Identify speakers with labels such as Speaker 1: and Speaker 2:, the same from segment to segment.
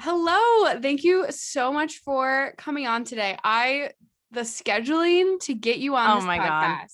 Speaker 1: Hello. Thank you so much for coming on today. The scheduling to get you on this podcast.
Speaker 2: God.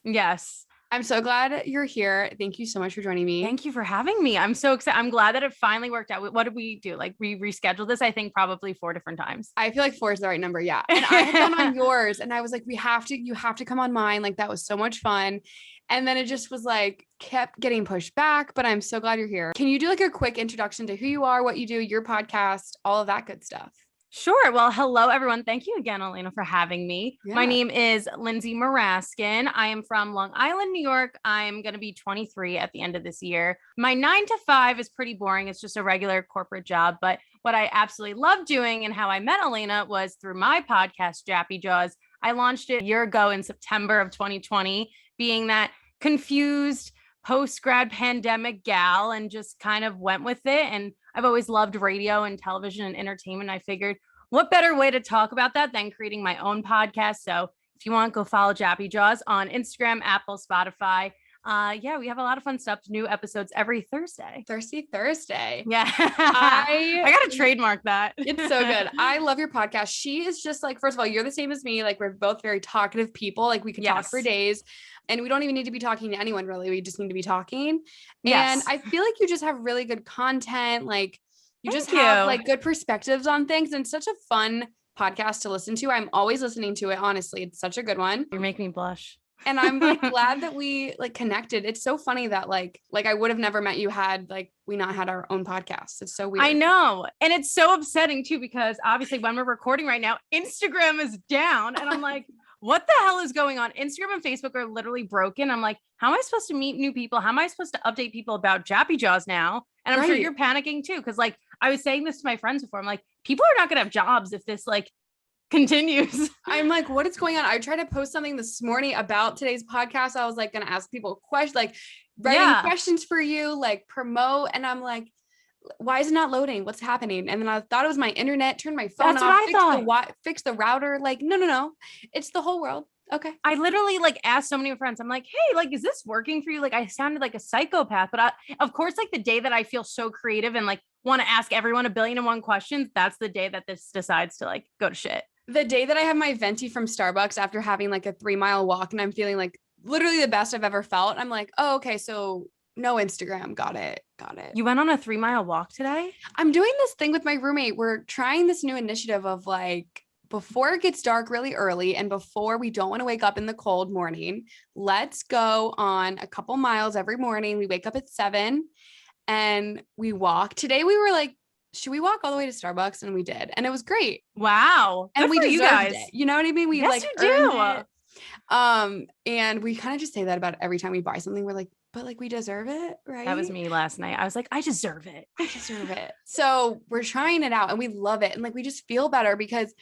Speaker 2: Yes.
Speaker 1: I'm so glad you're here. Thank you so much for joining me.
Speaker 2: Thank you for having me. I'm so excited. I'm glad that it finally worked out. What did we do? Like we rescheduled this, I think probably 4 different times.
Speaker 1: I feel like 4 is the right number. Yeah. And I had gone on yours and I was like, you have to come on mine. Like that was so much fun. And then it just was like, kept getting pushed back, but I'm so glad you're here. Can you do like a quick introduction to who you are, what you do, your podcast, all of that good stuff?
Speaker 2: Sure. Well, hello, everyone. Thank you again, Elena, for having me. Yeah. My name is Lindsay Muraskin. I am from Long Island, New York. I'm going to be 23 at the end of this year. My 9 to 5 is pretty boring. It's just a regular corporate job. But what I absolutely love doing and how I met Elena was through my podcast, Jappy Jaws. I launched it a year ago in September of 2020, being that confused post-grad pandemic gal and just kind of went with it. And I've always loved radio and television and entertainment. I figured what better way to talk about that than creating my own podcast. So if you want, go follow Jappy Jaws on Instagram, Apple, Spotify. We have a lot of fun stuff. New episodes every Thursday.
Speaker 1: Thirsty Thursday.
Speaker 2: Yeah. I got to trademark that.
Speaker 1: It's so good. I love your podcast. She is just like, first of all, you're the same as me. Like we're both very talkative people. Like we could talk for days and we don't even need to be talking to anyone really. We just need to be talking. And I feel like you just have really good content. Like you have like good perspectives on things and such a fun podcast to listen to. I'm always listening to it. Honestly, it's such a good one.
Speaker 2: You're making me blush.
Speaker 1: And I'm like glad that we like connected. It's so funny that like I would have never met you had like we not had our own podcast. It's so weird.
Speaker 2: I know. And it's so upsetting too, because obviously when we're recording right now, Instagram is down and I'm like, what the hell is going on? Instagram and Facebook are literally broken. I'm like, how am I supposed to meet new people? How am I supposed to update people about Jappy Jaws now? And I'm sure you're panicking too. Cause like I was saying this to my friends before, I'm like, people are not going to have jobs if this like continues.
Speaker 1: I'm like, what is going on? I tried to post something this morning about today's podcast. I was like going to ask people questions, like writing questions for you, like promote. And I'm like, why is it not loading? What's happening? And then I thought it was my internet, turned my phone off, fix the router. Like, no. It's the whole world. Okay.
Speaker 2: I literally like asked so many friends, I'm like, hey, like, is this working for you? Like I sounded like a psychopath, but of course, like the day that I feel so creative and like want to ask everyone 1,000,000,001 questions, that's the day that this decides to like go to shit.
Speaker 1: The day that I have my venti from Starbucks after having like a 3-mile walk and I'm feeling like literally the best I've ever felt. I'm like, oh, okay. So no Instagram. Got it.
Speaker 2: You went on a 3-mile walk today?
Speaker 1: I'm doing this thing with my roommate. We're trying this new initiative of like, before it gets dark really early and before we don't want to wake up in the cold morning, let's go on a couple miles every morning. We wake up at 7 and we walk. Today we were like, should we walk all the way to Starbucks? And we did. And it was great.
Speaker 2: Wow.
Speaker 1: And we deserved
Speaker 2: you guys.
Speaker 1: it. You know what I mean? We
Speaker 2: yes,
Speaker 1: like
Speaker 2: you do.
Speaker 1: It. And we kind of just say that about every time we buy something. We're like, but like we deserve it, right?
Speaker 2: That was me last night. I was like, I deserve it.
Speaker 1: I deserve it. So we're trying it out and we love it. And like we just feel better because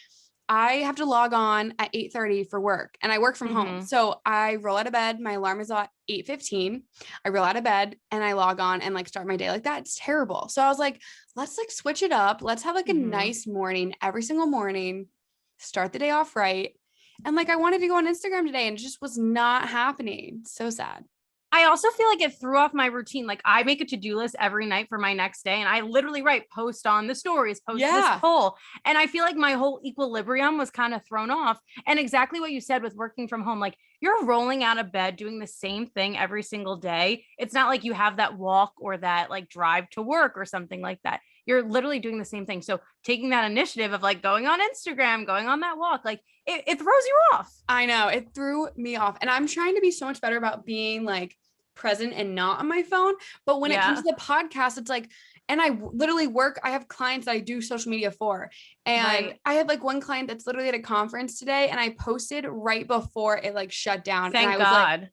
Speaker 1: I have to log on at 8:30 for work and I work from home. So I roll out of bed. My alarm is at 8:15. I roll out of bed and I log on and like start my day like that. It's terrible. So I was like, let's like switch it up. Let's have like a nice morning every single morning, start the day off right. And like, I wanted to go on Instagram today and it just was not happening. So sad.
Speaker 2: I also feel like it threw off my routine. Like I make a to-do list every night for my next day. And I literally write post on the stories, post this poll. And I feel like my whole equilibrium was kind of thrown off. And exactly what you said with working from home, like you're rolling out of bed, doing the same thing every single day. It's not like you have that walk or that like drive to work or something like that. You're literally doing the same thing. So taking that initiative of like going on Instagram, going on that walk, like it throws you off.
Speaker 1: I know it threw me off. And I'm trying to be so much better about being like present and not on my phone. But when it comes to the podcast, it's like, and I literally work, I have clients that I do social media for. And I had like one client that's literally at a conference today and I posted right before it like shut down.
Speaker 2: Thank
Speaker 1: and I
Speaker 2: God.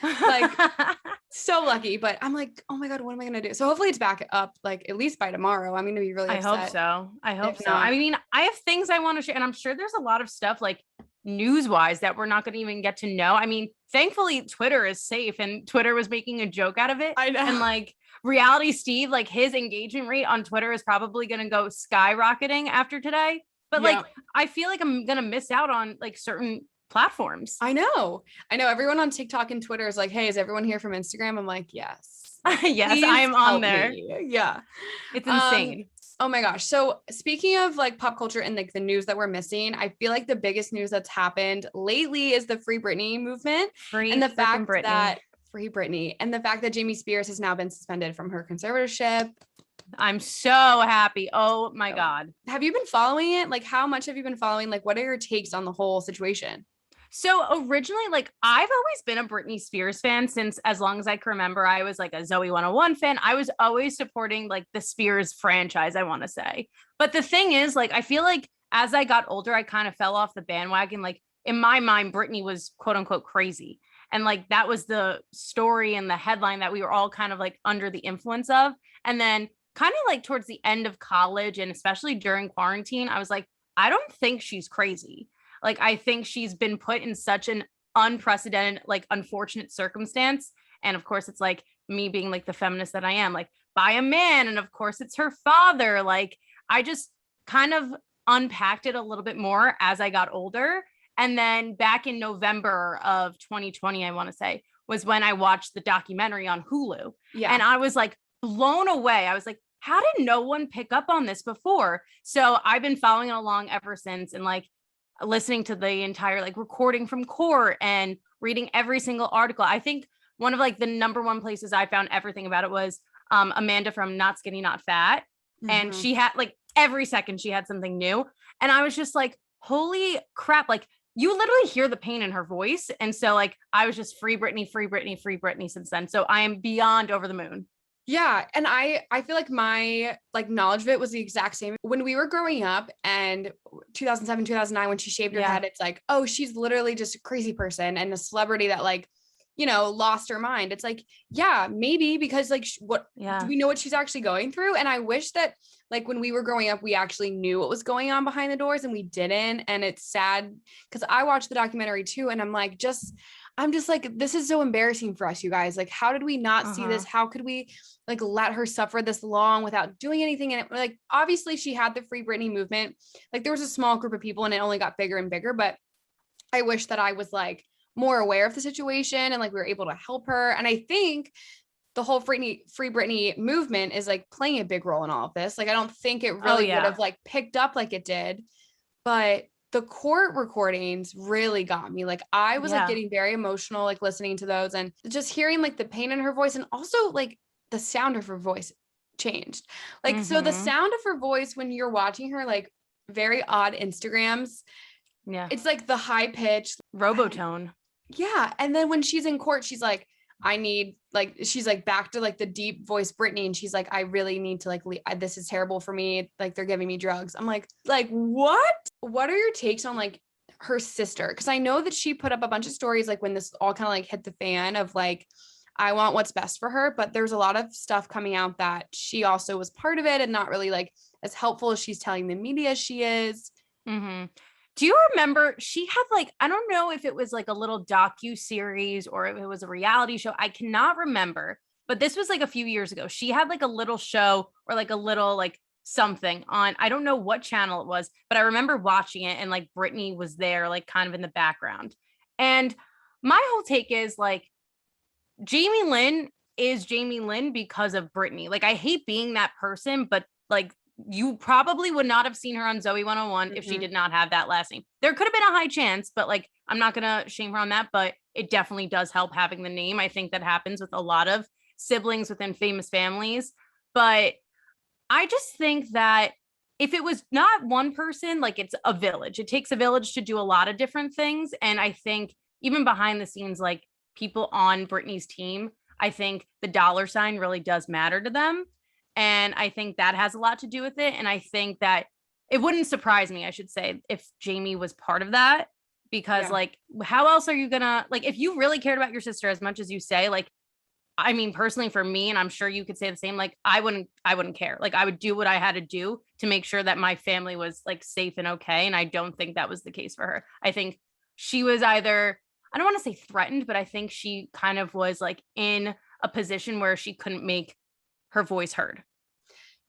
Speaker 1: was like, so lucky, but I'm like, oh my God, what am I going to do? So hopefully it's back up like at least by tomorrow. I'm going to be really upset.
Speaker 2: I hope so. I mean, I have things I want to share and I'm sure there's a lot of stuff like news wise that we're not going to even get to know. I mean, thankfully Twitter is safe and Twitter was making a joke out of it.
Speaker 1: I know.
Speaker 2: And like Reality Steve, like his engagement rate on Twitter is probably going to go skyrocketing after today. But like, I feel like I'm going to miss out on like certain platforms.
Speaker 1: I know everyone on TikTok and Twitter is like, hey, is everyone here from Instagram? I'm like, yes.
Speaker 2: Yes,
Speaker 1: Please
Speaker 2: I am on
Speaker 1: help
Speaker 2: there.
Speaker 1: me. Yeah.
Speaker 2: It's insane.
Speaker 1: Oh my gosh. So speaking of like pop culture and like the news that we're missing, I feel like the biggest news that's happened lately is the Free Britney movement.
Speaker 2: Free
Speaker 1: And the
Speaker 2: freaking
Speaker 1: fact
Speaker 2: Britney.
Speaker 1: that Free Britney and the fact that Jamie Spears has now been suspended from her conservatorship.
Speaker 2: I'm so happy. Oh my God.
Speaker 1: Have you been following it? Like, how much have you been following? Like, what are your takes on the whole situation?
Speaker 2: So originally, like, I've always been a Britney Spears fan since as long as I can remember. I was like a Zoe 101 fan. I was always supporting like the Spears franchise, I want to say. But the thing is, like, I feel like as I got older, I kind of fell off the bandwagon. Like in my mind, Britney was quote unquote crazy. And like that was the story and the headline that we were all kind of like under the influence of. And then kind of like towards the end of college and especially during quarantine, I was like, I don't think she's crazy. Like, I think she's been put in such an unprecedented, like, unfortunate circumstance. And of course, it's like me being like the feminist that I am, like, by a man. And of course, it's her father. Like, I just kind of unpacked it a little bit more as I got older. And then back in November of 2020, I want to say, was when I watched the documentary on Hulu. Yeah. And I was like blown away. I was like, how did no one pick up on this before? So I've been following it along ever since. And like, listening to the entire like recording from court and reading every single article. I think one of like the number one places I found everything about it was Amanda from Not Skinny Not Fat. And she had like every second she had something new. And I was just like, holy crap. Like you literally hear the pain in her voice. And so like, I was just free Britney, free Britney, free Britney since then. So I am beyond over the moon.
Speaker 1: Yeah. And I feel like my like knowledge of it was the exact same when we were growing up, and 2007, 2009, when she shaved her head, it's like, oh, she's literally just a crazy person and a celebrity that like, you know, lost her mind. It's like, yeah, maybe because like do we know what she's actually going through? And I wish that like when we were growing up, we actually knew what was going on behind the doors and we didn't. And it's sad because I watched the documentary too. And I'm just like, this is so embarrassing for us, you guys. Like, how did we not see this? How could we like let her suffer this long without doing anything? And like, obviously she had the Free Britney movement. Like there was a small group of people and it only got bigger and bigger, but I wish that I was like more aware of the situation and like we were able to help her. And I think the whole Free Britney movement is like playing a big role in all of this. Like, I don't think it really would have like picked up like it did, but the court recordings really got me. Like I was like getting very emotional, like listening to those and just hearing like the pain in her voice, and also like the sound of her voice changed. Like, so the sound of her voice when you're watching her, like very odd Instagrams. Yeah. It's like the high pitch
Speaker 2: robotone.
Speaker 1: Yeah. And then when she's in court, she's like, I need like, she's like back to like the deep voice Britney. And she's like, I really need to like, this is terrible for me. Like they're giving me drugs. I'm like, what are your takes on like her sister? Cause I know that she put up a bunch of stories, like when this all kind of like hit the fan of like, I want what's best for her. But there's a lot of stuff coming out that she also was part of it and not really like as helpful as she's telling the media she is.
Speaker 2: Do you remember she had like, I don't know if it was like a little docu-series or if it was a reality show. I cannot remember, but this was like a few years ago. She had like a little show or like a little like something on, I don't know what channel it was, but I remember watching it and like Britney was there like kind of in the background. And my whole take is like, Jamie Lynn is Jamie Lynn because of Britney. Like I hate being that person, but like you probably would not have seen her on Zoe 101 if she did not have that last name. There could have been a high chance, but like, I'm not going to shame her on that, but it definitely does help having the name. I think that happens with a lot of siblings within famous families, but I just think that if it was not one person, like it's a village, it takes a village to do a lot of different things. And I think even behind the scenes, like people on Britney's team, I think the dollar sign really does matter to them. And I think that has a lot to do with it. And I think that it wouldn't surprise me, I should say, if Jamie was part of that, because like, how else are you gonna, like, if you really cared about your sister as much as you say, like, I mean, personally for me, and I'm sure you could say the same, like, I wouldn't care. Like, I would do what I had to do to make sure that my family was like safe and okay. And I don't think that was the case for her. I think she was either, I don't want to say threatened, but I think she kind of was like in a position where she couldn't make her voice heard.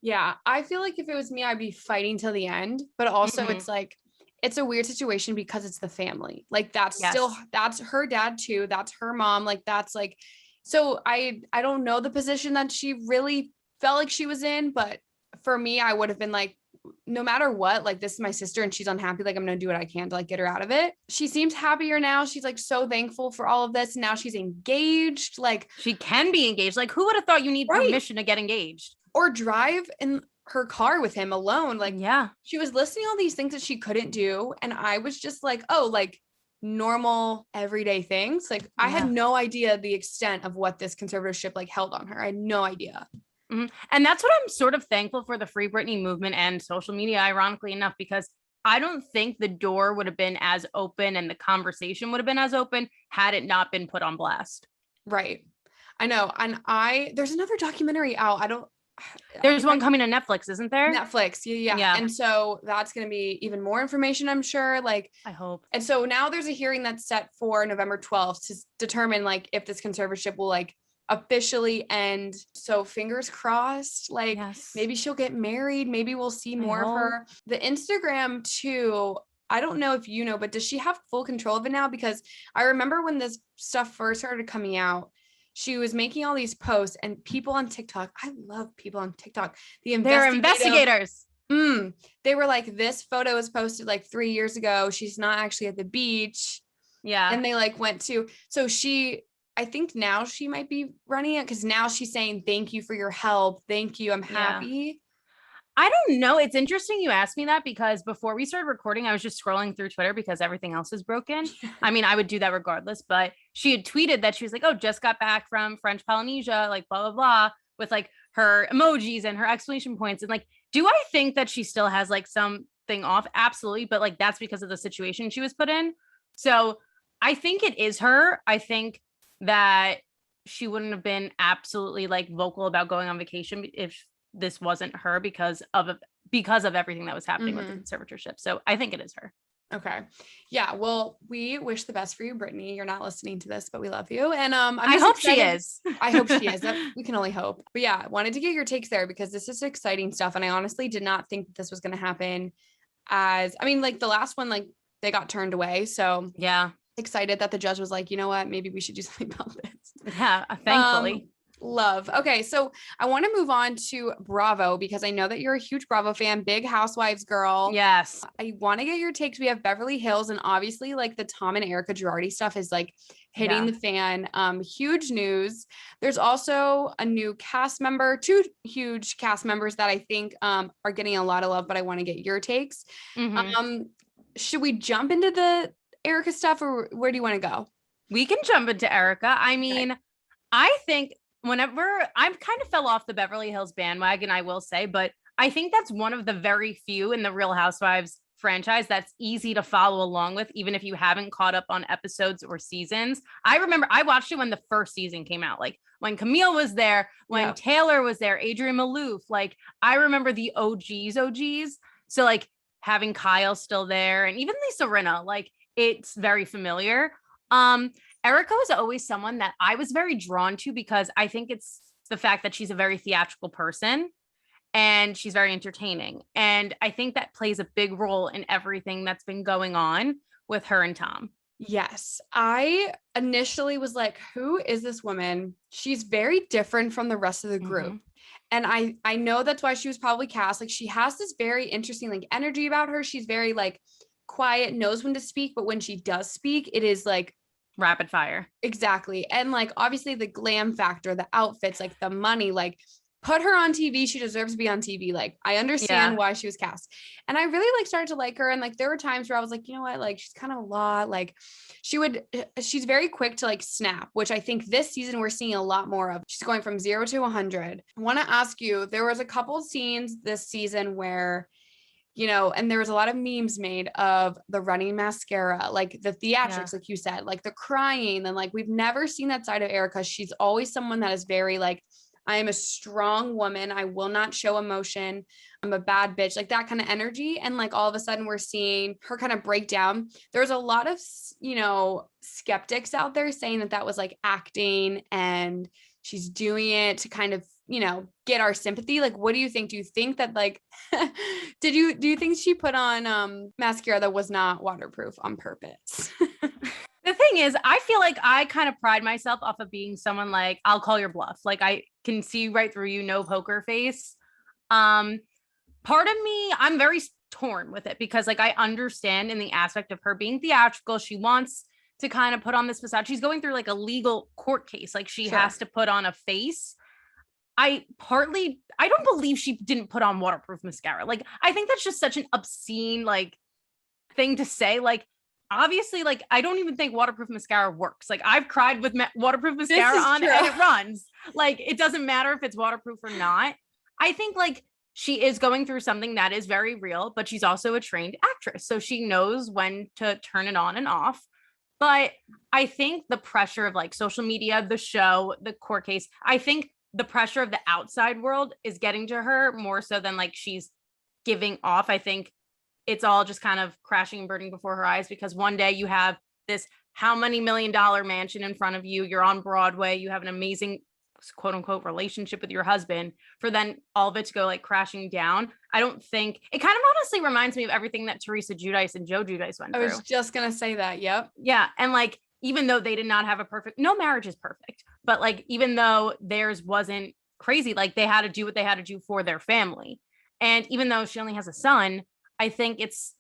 Speaker 1: Yeah, I feel like if it was me, I'd be fighting till the end. But also it's like, it's a weird situation because it's the family. Like that's still, that's her dad too. That's her mom. Like that's like, So I don't know the position that she really felt like she was in, but for me, I would have been like, no matter what, like this is my sister and she's unhappy. Like I'm going to do what I can to like get her out of it. She seems happier now. She's like so thankful for all of this. Now she's engaged. Like
Speaker 2: she can be engaged. Like who would have thought you need permission to get engaged
Speaker 1: or drive in her car with him alone? Like,
Speaker 2: yeah,
Speaker 1: she was listing all these things that she couldn't do. And I was just like, oh, like normal everyday things. Like I had no idea the extent of what this conservatorship like held on her. I had no idea.
Speaker 2: Mm-hmm. And that's what I'm sort of thankful for the Free Britney movement and social media, ironically enough, because I don't think the door would have been as open and the conversation would have been as open had it not been put on blast.
Speaker 1: Right. I know. And there's another documentary out.
Speaker 2: There's one coming to Netflix, isn't there?
Speaker 1: Netflix. Yeah. And so that's going to be even more information, I'm sure. Like,
Speaker 2: I hope.
Speaker 1: And so now there's a hearing that's set for November 12th to determine like if this conservatorship will like officially end. So fingers crossed, like maybe she'll get married. Maybe we'll see more of her. The Instagram too. I don't know if you know, but does she have full control of it now? Because I remember when this stuff first started coming out, she was making all these posts and people on TikTok. I love people on TikTok.
Speaker 2: They're investigators.
Speaker 1: They were like, this photo was posted like 3 years ago. She's not actually at the beach.
Speaker 2: Yeah.
Speaker 1: And they like went to, so I think now she might be running it because now she's saying, thank you for your help. Thank you. I'm happy.
Speaker 2: I don't know. It's interesting you asked me that because before we started recording, I was just scrolling through Twitter because everything else is broken. I mean, I would do that regardless, but she had tweeted that she was like, oh, just got back from French Polynesia, like blah, blah, blah, with like her emojis and her exclamation points. And like, do I think that she still has like something off? Absolutely. But like, that's because of the situation she was put in. So I think it is her. I think that she wouldn't have been absolutely like vocal about going on vacation if this wasn't her because of everything that was happening with the conservatorship. So I think it is her.
Speaker 1: Okay. Yeah. Well, we wish the best for you, Brittany. You're not listening to this, but we love you. And
Speaker 2: I hope she is.
Speaker 1: I hope she is. We can only hope. But yeah, wanted to get your takes there because this is exciting stuff. And I honestly did not think that this was going to happen like the last one, like they got turned away. So
Speaker 2: yeah,
Speaker 1: excited that the judge was like, you know what, maybe we should do something about this.
Speaker 2: Yeah. Thankfully.
Speaker 1: Love. Okay. So I want to move on to Bravo because I know that you're a huge Bravo fan, big Housewives girl.
Speaker 2: Yes.
Speaker 1: I want to get your takes. We have Beverly Hills and obviously like the Tom and Erika Girardi stuff is like hitting the fan. Huge news. There's also a new cast member, 2 huge cast members that I think are getting a lot of love, but I want to get your takes. Should we jump into the Erika stuff or where do you want to go?
Speaker 2: We can jump into Erika. I mean, I think whenever I kind of fell off the Beverly Hills bandwagon, I will say, but I think that's one of the very few in the Real Housewives franchise that's easy to follow along with, even if you haven't caught up on episodes or seasons. I remember I watched it when the first season came out, like when Camille was there, when Taylor was there, Adrienne Maloof, like I remember the OGs. So like having Kyle still there and even Lisa Rinna, like it's very familiar. Erika was always someone that I was very drawn to because I think it's the fact that she's a very theatrical person and she's very entertaining. And I think that plays a big role in everything that's been going on with her and Tom.
Speaker 1: Yes. I initially was like, who is this woman? She's very different from the rest of the group. And I know that's why she was probably cast. Like she has this very interesting like energy about her. She's very like quiet, knows when to speak, but when she does speak, it is like
Speaker 2: rapid fire.
Speaker 1: Exactly. And like obviously the glam factor, the outfits, like the money, like put her on TV. She deserves to be on TV. Like I understand why she was cast. And I really like started to like her. And like there were times where I was like, you know what, like she's kind of a lot. Like she's very quick to like snap, which I think this season we're seeing a lot more of. She's going from 0 to 100. I want to ask you, there was a couple of scenes this season where and there was a lot of memes made of the running mascara, like the theatrics, like you said, like the crying. And like, we've never seen that side of Erika. She's always someone that is very like, I am a strong woman. I will not show emotion. I'm a bad bitch, like that kind of energy. And like, all of a sudden we're seeing her kind of break down. There's a lot of, skeptics out there saying that that was like acting and she's doing it to kind of, get our sympathy. Like, what do you think? Do you think that like, do you think she put on mascara that was not waterproof on purpose?
Speaker 2: The thing is, I feel like I kind of pride myself off of being someone like, I'll call your bluff. Like I can see right through you, no poker face. Um, Part of me, I'm very torn with it because like I understand in the aspect of her being theatrical, she wants to kind of put on this facade. She's going through like a legal court case. Like she has to put on a face. I don't believe she didn't put on waterproof mascara. Like I think that's just such an obscene like thing to say. Like obviously, like I don't even think waterproof mascara works. Like I've cried with waterproof mascara on and it runs. Like it doesn't matter if it's waterproof or not. I think like she is going through something that is very real, but she's also a trained actress. So she knows when to turn it on and off. But I think the pressure of like social media, the show, the court case, I think the pressure of the outside world is getting to her more so than like she's giving off. I think it's all just kind of crashing and burning before her eyes because one day you have this how many $1 million mansion in front of you, you're on Broadway, you have an amazing quote unquote relationship with your husband, for then all of it to go like crashing down. I don't think it kind of honestly reminds me of everything that Teresa Giudice and Joe Giudice went through.
Speaker 1: I was just gonna say that. Yep.
Speaker 2: Yeah. And like, even though they did not have no marriage is perfect, but like, even though theirs wasn't crazy, like they had to do what they had to do for their family. And even though she only has a son, I think it's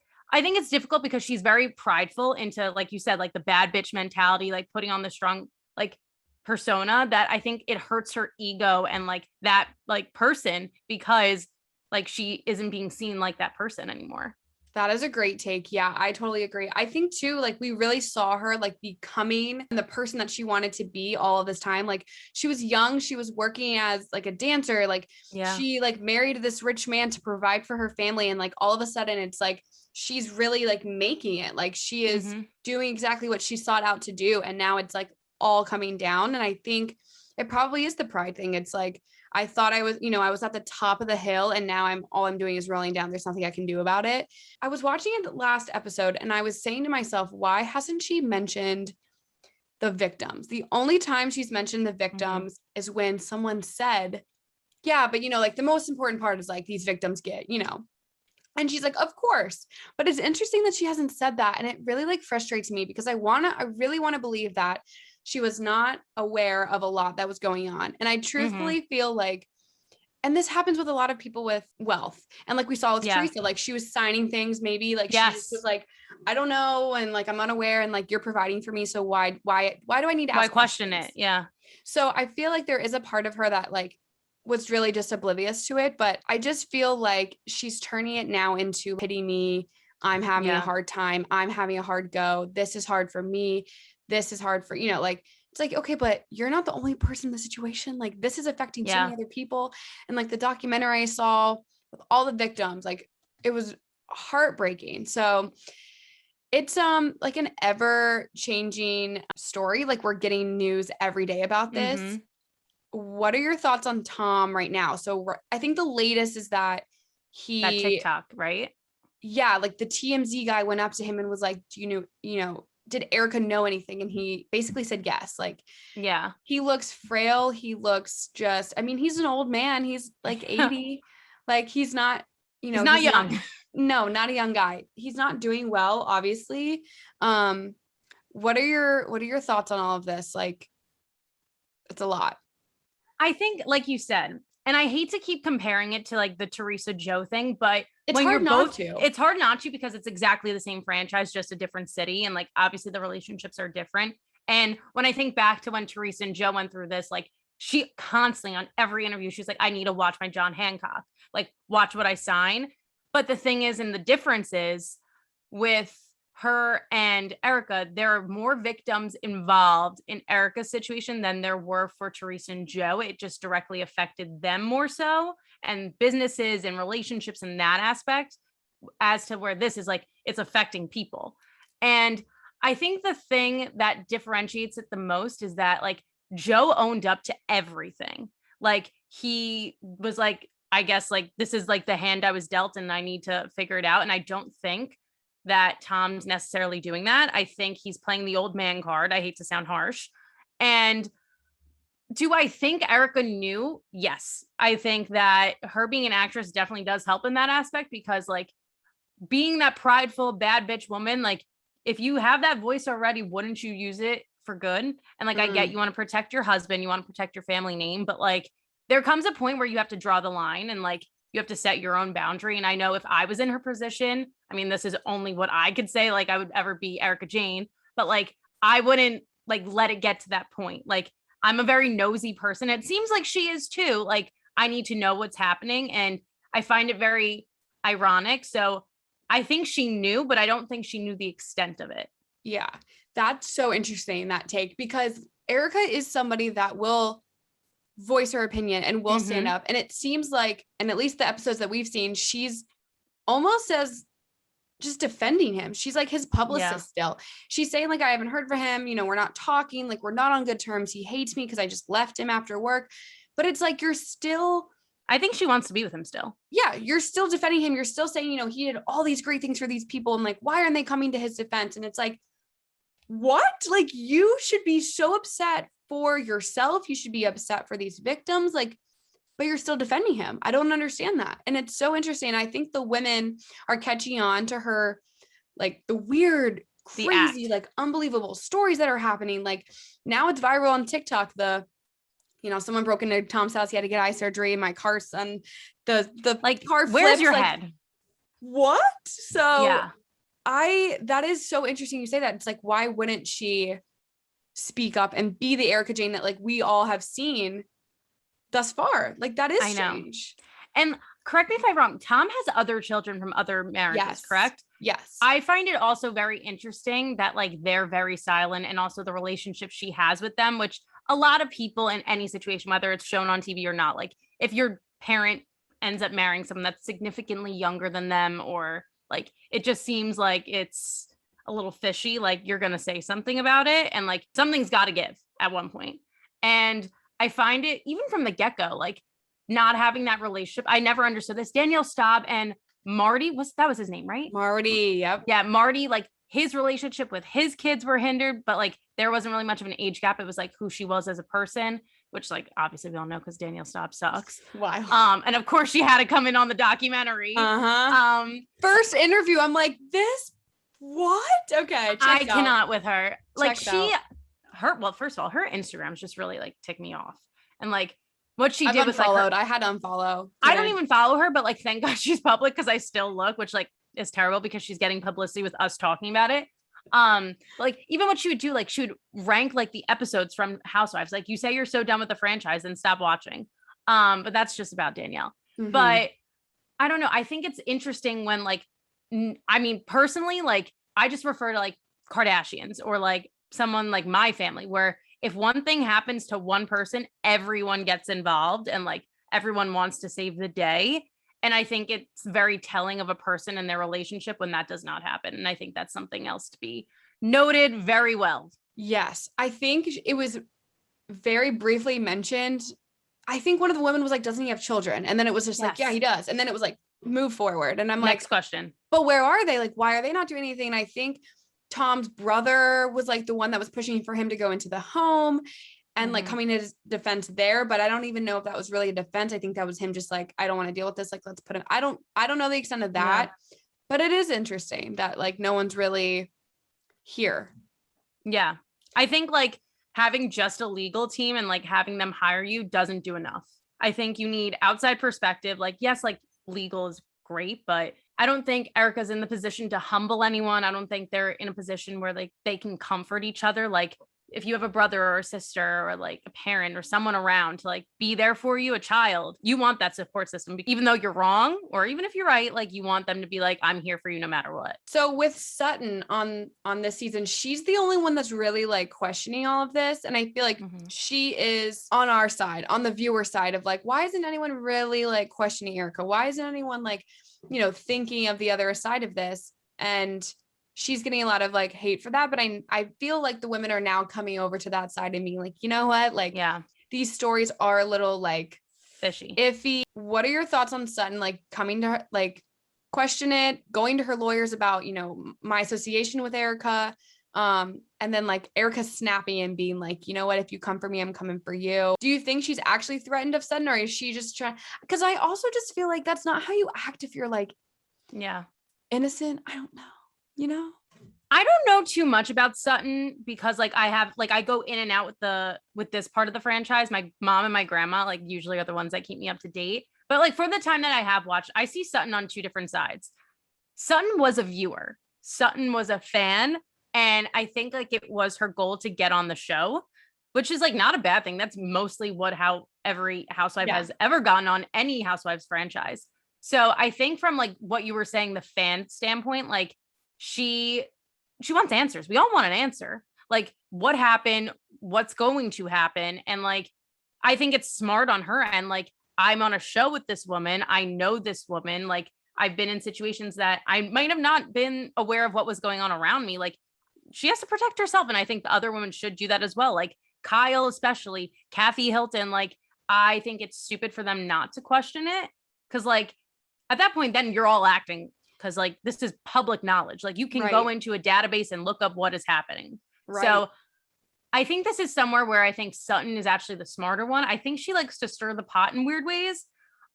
Speaker 2: difficult because she's very prideful into, like you said, like the bad bitch mentality, like putting on the strong, like persona that I think it hurts her ego and like that like person because like she isn't being seen like that person anymore.
Speaker 1: That is a great take. Yeah, I totally agree. I think too, like we really saw her like becoming the person that she wanted to be all of this time. Like she was young, she was working as like a dancer, like she like married this rich man to provide for her family. And like all of a sudden it's like, she's really like making it. Like she is doing exactly what she sought out to do. And now it's like all coming down. And I think it probably is the pride thing. It's like, I thought I was, I was at the top of the hill and now all I'm doing is rolling down. There's nothing I can do about it. I was watching the last episode and I was saying to myself, why hasn't she mentioned the victims? The only time she's mentioned the victims is when someone said, yeah, but like the most important part is like these victims get, and she's like, of course. But it's interesting that she hasn't said that. And it really like frustrates me because I really want to believe that she was not aware of a lot that was going on. And I truthfully feel like, and this happens with a lot of people with wealth. And like we saw with Teresa, like she was signing things, maybe like she just was like, I don't know. And like, I'm unaware and like, you're providing for me. So why do I need to ask
Speaker 2: question it? Yeah.
Speaker 1: So I feel like there is a part of her that like was really just oblivious to it. But I just feel like she's turning it now into pity me. I'm having a hard time. I'm having a hard go. This is hard for me. This is hard for, like, it's like, okay, but you're not the only person in the situation. Like this is affecting so many other people. And like the documentary I saw with all the victims, like it was heartbreaking. So it's like an ever changing story. Like we're getting news every day about this. What are your thoughts on Tom right now? So I think the latest is that
Speaker 2: that TikTok, right?
Speaker 1: Yeah. Like the TMZ guy went up to him and was like, do you know, did Erika know anything? And he basically said yes. Like, yeah, he looks frail. He looks he's an old man. He's like 80. Like he's not, he's not young. No, not a young guy. He's not doing well, obviously. What are your thoughts on all of this? Like, it's a lot.
Speaker 2: I think, like you said, and I hate to keep comparing it to like the Teresa Joe thing, but it's hard not to because it's exactly the same franchise, just a different city. And like, obviously the relationships are different. And when I think back to when Teresa and Joe went through this, like she constantly on every interview, she's like, I need to watch my John Hancock, like watch what I sign. But the thing is, and the difference is with her and Erika, there are more victims involved in Erika's situation than there were for Teresa and Joe. It just directly affected them more so, and businesses and relationships in that aspect, as to where this is like, it's affecting people. And I think the thing that differentiates it the most is that like Joe owned up to everything. Like he was like, I guess like, this is like the hand I was dealt and I need to figure it out. And I don't think that Tom's necessarily doing that. I think he's playing the old man card. I hate to sound harsh. And do I think Erika knew? Yes. I think that her being an actress definitely does help in that aspect, because like being that prideful bad bitch woman, like if you have that voice already, wouldn't you use it for good? And like, I get you want to protect your husband, you want to protect your family name, but like there comes a point where you have to draw the line and like you have to set your own boundary. And I know if I was in her position, I mean, this is only what I could say, like I would ever be Erika Jayne, but like I wouldn't like let it get to that point. Like I'm a very nosy person. It seems like she is too. Like I need to know what's happening. And I find it very ironic. So I think she knew, but I don't think she knew the extent of it.
Speaker 1: Yeah, that's so interesting, that take, because Erika is somebody that will voice her opinion and will stand up. And it seems like, and at least the episodes that we've seen, she's almost as just defending him. She's like his publicist still. She's saying like, I haven't heard from him. You know, we're not talking, like we're not on good terms. He hates me because I just left him after work. But it's like, you're still...
Speaker 2: I think she wants to be with him still.
Speaker 1: Yeah, you're still defending him. You're still saying, you know, he did all these great things for these people. And like, why aren't they coming to his defense? And it's like, what? Like, you should be so upset for yourself. You should be upset for these victims. Like, but you're still defending him. I don't understand that. And it's so interesting. I think the women are catching on to her, like the weird, crazy, like unbelievable stories that are happening. Like now it's viral on TikTok. Someone broke into Tom's house. He had to get eye surgery. My car's son, the like car flips.
Speaker 2: Where's your
Speaker 1: like,
Speaker 2: head?
Speaker 1: What? So that is so interesting you say that. It's like, why wouldn't she speak up and be the Erika Jayne that like we all have seen thus far? Like that is strange.
Speaker 2: And correct me if I'm wrong, Tom has other children from other marriages, correct?
Speaker 1: Yes.
Speaker 2: I find it also very interesting that like they're very silent, and also the relationship she has with them, which a lot of people in any situation, whether it's shown on TV or not, like if your parent ends up marrying someone that's significantly younger than them, or like it just seems like it's a little fishy, like you're going to say something about it, and like something's got to give at one point. And I find it even from the get-go, like not having that relationship. I never understood this. Danielle Staub and Marty, that was his name, right?
Speaker 1: Marty. Yep.
Speaker 2: Yeah. Marty, like his relationship with his kids were hindered, but like there wasn't really much of an age gap. It was like who she was as a person, which like obviously we all know because Danielle Staub sucks.
Speaker 1: Wow.
Speaker 2: And of course she had to come in on the documentary.
Speaker 1: First interview, I'm like, what? Okay.
Speaker 2: I cannot with her. Like well, first of all, her Instagram's just really like tick me off. And like what she did was like,
Speaker 1: I had to unfollow.
Speaker 2: I don't even follow her, but like, thank God she's public, because I still look, which like is terrible because she's getting publicity with us talking about it. Like even what she would do, like she would rank like the episodes from Housewives. Like you say you're so done with the franchise and stop watching. But that's just about Danielle. But I don't know. I think it's interesting when like, I mean, personally, like I just refer to like Kardashians or like someone like my family, where if one thing happens to one person, everyone gets involved and like everyone wants to save the day. And I think it's very telling of a person and their relationship when that does not happen. And I think that's something else to be noted very well.
Speaker 1: Yes. I think it was very briefly mentioned. I think one of the women was like, doesn't he have children? And then it was just like, yeah, he does. And then it was like, move forward. And I'm
Speaker 2: next question.
Speaker 1: But where are they? Like, why are they not doing anything? And I think Tom's brother was like the one that was pushing for him to go into the home and like coming to his defense there. But I don't even know if that was really a defense. I think that was him just like, I don't want to deal with this. Like, let's put him. I don't know the extent of that, but it is interesting that like no one's really here.
Speaker 2: Yeah. I think like having just a legal team and like having them hire you doesn't do enough. I think you need outside perspective. Like, yes, like legal is great, but I don't think Erika's in the position to humble anyone. I don't think they're in a position where like they can comfort each other. Like if you have a brother or a sister or like a parent or someone around to like be there for you, a child, you want that support system, even though you're wrong, or even if you're right, like you want them to be like, I'm here for you no matter what.
Speaker 1: So with Sutton on this season, she's the only one that's really like questioning all of this. And I feel like she is on our side, on the viewer side of like, why isn't anyone really like questioning Erika? Why isn't anyone like, thinking of the other side of this? And she's getting a lot of like hate for that. But I feel like the women are now coming over to that side and being like, you know what? Like, these stories are a little like
Speaker 2: fishy,
Speaker 1: iffy. What are your thoughts on Sutton, like coming to her, like question it, going to her lawyers about, my association with Erika. And then like Erika snapping and being like, you know what, if you come for me, I'm coming for you. Do you think she's actually threatened of Sutton, or is she just trying? Because I also just feel like that's not how you act if you're like, innocent. I don't know. you know?
Speaker 2: I don't know too much about Sutton because like I go in and out with this part of the franchise. My mom and my grandma like usually are the ones that keep me up to date. But like for the time that I have watched, I see Sutton on two different sides. Sutton was a viewer. Sutton was a fan. And I think like it was her goal to get on the show, which is like not a bad thing. That's mostly how every housewife has ever gotten on any Housewives franchise. So I think from like what you were saying, the fan standpoint, like she wants answers. We all want an answer. Like what happened, what's going to happen. And like, I think it's smart on her end. Like I'm on a show with this woman. I know this woman. Like I've been in situations that I might have not been aware of what was going on around me. Like she has to protect herself. And I think the other women should do that as well. Like Kyle, especially Kathy Hilton. Like I think it's stupid for them not to question it. Cause like at that point, then you're all acting because like this is public knowledge. Like you can go into a database and look up what is happening. Right. So I think this is somewhere where I think Sutton is actually the smarter one. I think she likes to stir the pot in weird ways.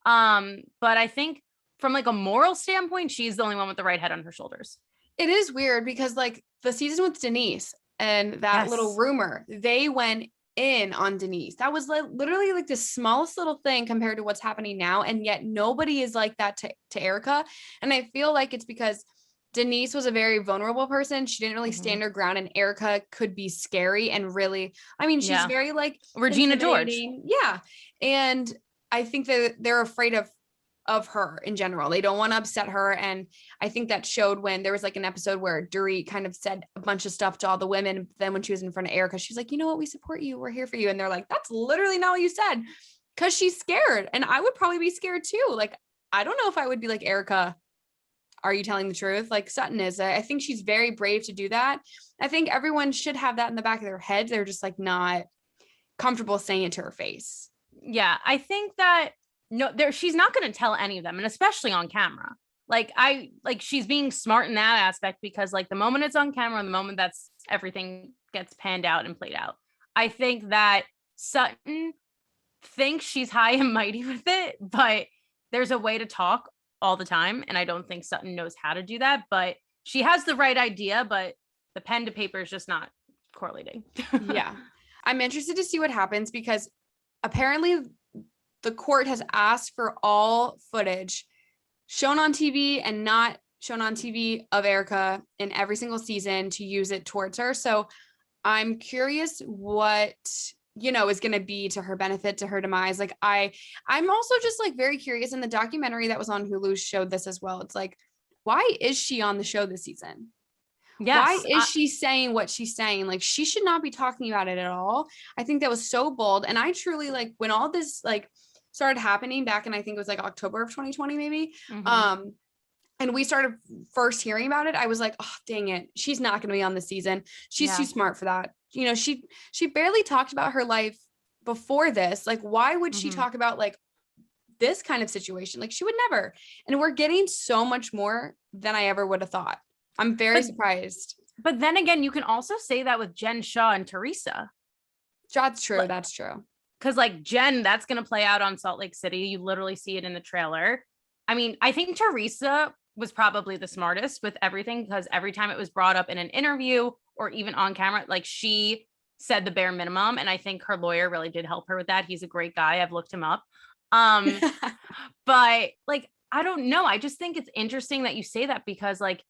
Speaker 2: But I think from like a moral standpoint, she's the only one with the right head on her shoulders.
Speaker 1: It is weird because like the season with Denise and that little rumor, they went in on Denise. That was like literally like the smallest little thing compared to what's happening now. And yet nobody is like that to Erika. And I feel like it's because Denise was a very vulnerable person. She didn't really stand her ground, and Erika could be scary and really, I mean, she's very like
Speaker 2: Regina George.
Speaker 1: Yeah. And I think that they're afraid of her in general. They don't want to upset her. And I think that showed when there was like an episode where Dorit kind of said a bunch of stuff to all the women. Then when she was in front of Erika, she's like, you know what? We support you. We're here for you. And they're like, that's literally not what you said. Cause she's scared. And I would probably be scared too. Like, I don't know if I would be like, Erika, are you telling the truth? Like Sutton is. I think she's very brave to do that. I think everyone should have that in the back of their head. They're just like not comfortable saying it to her face.
Speaker 2: Yeah. I think that she's not going to tell any of them, and especially on camera. Like she's being smart in that aspect because like the moment it's on camera, the moment that's everything gets panned out and played out. I think that Sutton thinks she's high and mighty with it, but there's a way to talk all the time. And I don't think Sutton knows how to do that, but she has the right idea, but the pen to paper is just not correlating.
Speaker 1: Yeah. I'm interested to see what happens because apparently the court has asked for all footage shown on TV and not shown on TV of Erika in every single season to use it towards her. So I'm curious what, is going to be to her benefit, to her demise. Like I'm also just like very curious, and the documentary that was on Hulu showed this as well. It's like, why is she on the show this season? Yes, why is she saying what she's saying? Like she should not be talking about it at all. I think that was so bold. And I truly like when all this like started happening back in, I think it was like October of 2020, maybe. And we started first hearing about it. I was like, oh, dang it. She's not going to be on this season. She's too smart for that. She barely talked about her life before this. Like, why would she talk about like this kind of situation? Like she would never. And we're getting so much more than I ever would have thought. I'm very surprised.
Speaker 2: But then again, you can also say that with Jen Shah and Teresa.
Speaker 1: That's true. That's true.
Speaker 2: Because like Jen, that's going to play out on Salt Lake City. You literally see it in the trailer. I mean, I think Teresa was probably the smartest with everything because every time it was brought up in an interview or even on camera, like she said the bare minimum. And I think her lawyer really did help her with that. He's a great guy. I've looked him up. But like, I don't know. I just think it's interesting that you say that because like,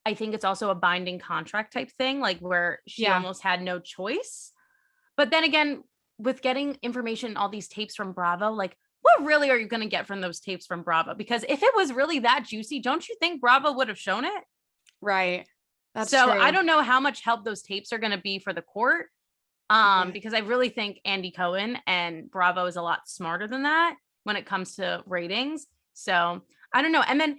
Speaker 2: I think it's also a binding contract type thing, like where she almost had no choice. But then again, with getting information, all these tapes from Bravo, like what really are you going to get from those tapes from Bravo? Because if it was really that juicy, don't you think Bravo would have shown it?
Speaker 1: Right. That's
Speaker 2: so
Speaker 1: true.
Speaker 2: I don't know how much help those tapes are going to be for the court. Because I really think Andy Cohen and Bravo is a lot smarter than that when it comes to ratings. So I don't know. And then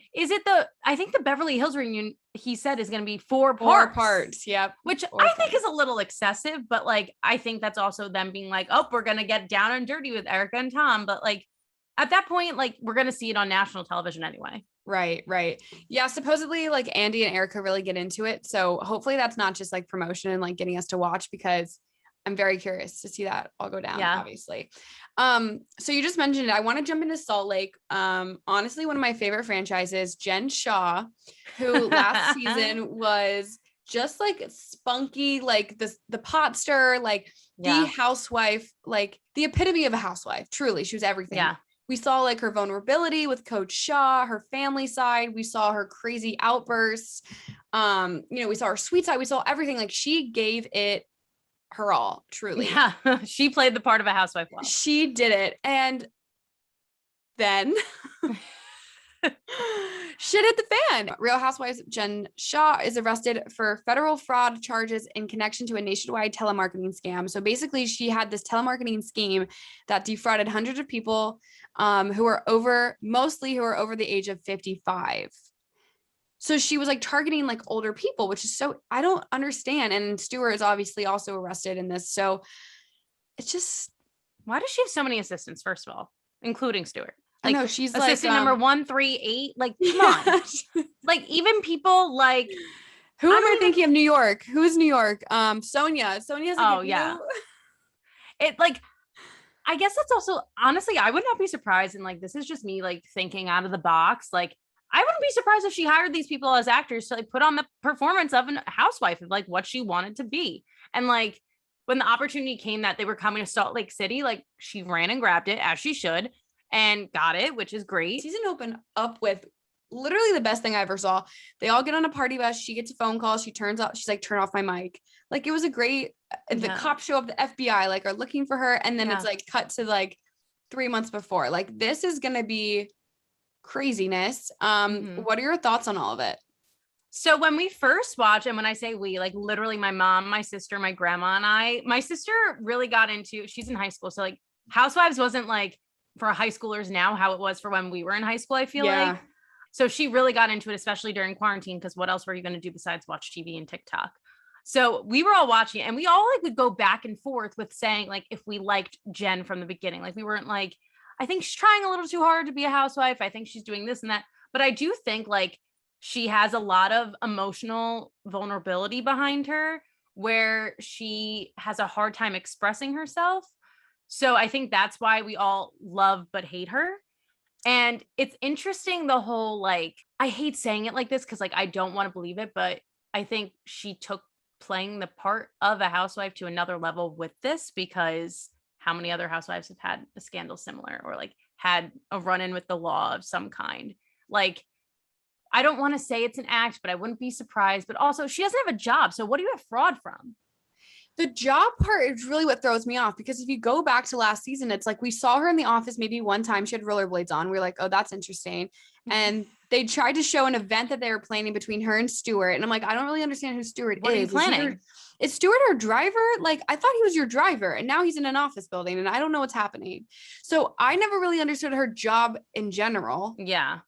Speaker 2: I think the Beverly Hills reunion, he said is going to be four parts.
Speaker 1: Yep.
Speaker 2: Which I think is a little excessive, but like, I think that's also them being like, oh, we're going to get down and dirty with Erika and Tom. But like at that point, like we're going to see it on national television anyway.
Speaker 1: Right. Yeah. Supposedly like Andy and Erika really get into it. So hopefully that's not just like promotion and like getting us to watch, because I'm very curious to see that all go down,
Speaker 2: Yeah.
Speaker 1: obviously. So you just mentioned it. I want to jump into Salt Lake. Honestly, one of my favorite franchises, Jen Shah, who last season was just like spunky, like the pot stir, like the housewife, like the epitome of a housewife. Truly, she was everything.
Speaker 2: Yeah.
Speaker 1: We saw like her vulnerability with Coach Shah, her family side. We saw her crazy outbursts. We saw her sweet side. We saw everything. Like she gave it her all, truly.
Speaker 2: Yeah. She played the part of a housewife well.
Speaker 1: She did it. And then shit hit the fan. Real Housewives Jen Shah is arrested for federal fraud charges in connection to a nationwide telemarketing scam. So basically, she had this telemarketing scheme that defrauded hundreds of people who are mostly over the age of 55. So she was like targeting like older people, which is so, I don't understand. And Stuart is obviously also arrested in this. So it's just.
Speaker 2: Why does she have so many assistants, first of all, including Stuart?
Speaker 1: Like, I know she's
Speaker 2: assistant
Speaker 1: like
Speaker 2: number 138. Like, come on. Like, even people like.
Speaker 1: Who am I thinking of? New York? Who is New York? Sonia. Sonia's like,
Speaker 2: yeah. It like, I guess that's also, honestly, I would not be surprised. And like, this is just me like thinking out of the box. Like, I wouldn't be surprised if she hired these people as actors to like put on the performance of a housewife of like what she wanted to be. And like, when the opportunity came that they were coming to Salt Lake City, like she ran and grabbed it as she should and got it, which is great.
Speaker 1: Season opened up with literally the best thing I ever saw. They all get on a party bus. She gets a phone call. She's like, turn off my mic. Like it was a great, the cops show up, the FBI like are looking for her. And then it's like cut to like 3 months before. Like this is going to be craziness. What are your thoughts on all of it?
Speaker 2: So when we first watched, and when I say we, like literally my mom, my sister, my grandma, and my sister really got into, she's in high school. So like Housewives wasn't like for high schoolers now how it was for when we were in high school, I feel like. So she really got into it, especially during quarantine, because what else were you going to do besides watch TV and TikTok? So we were all watching it, and we all like would go back and forth with saying like if we liked Jen from the beginning. Like we weren't like, I think she's trying a little too hard to be a housewife. I think she's doing this and that. But I do think like she has a lot of emotional vulnerability behind her where she has a hard time expressing herself. So I think that's why we all love but hate her. And it's interesting, the whole, like, I hate saying it like this because like I don't want to believe it, but I think she took playing the part of a housewife to another level with this, because how many other housewives have had a scandal similar or like had a run-in with the law of some kind? Like, I don't want to say it's an act, but I wouldn't be surprised. But also, she doesn't have a job. So what do you have fraud from?
Speaker 1: The job part is really what throws me off, because if you go back to last season, it's like we saw her in the office maybe one time. She had rollerblades on. We were like, oh, that's interesting. And they tried to show an event that they were planning between her and Stuart. And I'm like, I don't really understand who Stuart is.
Speaker 2: What are you planning?
Speaker 1: Is Stuart our driver? Like, I thought he was your driver, and now he's in an office building and I don't know what's happening. So I never really understood her job in general.
Speaker 2: Yeah.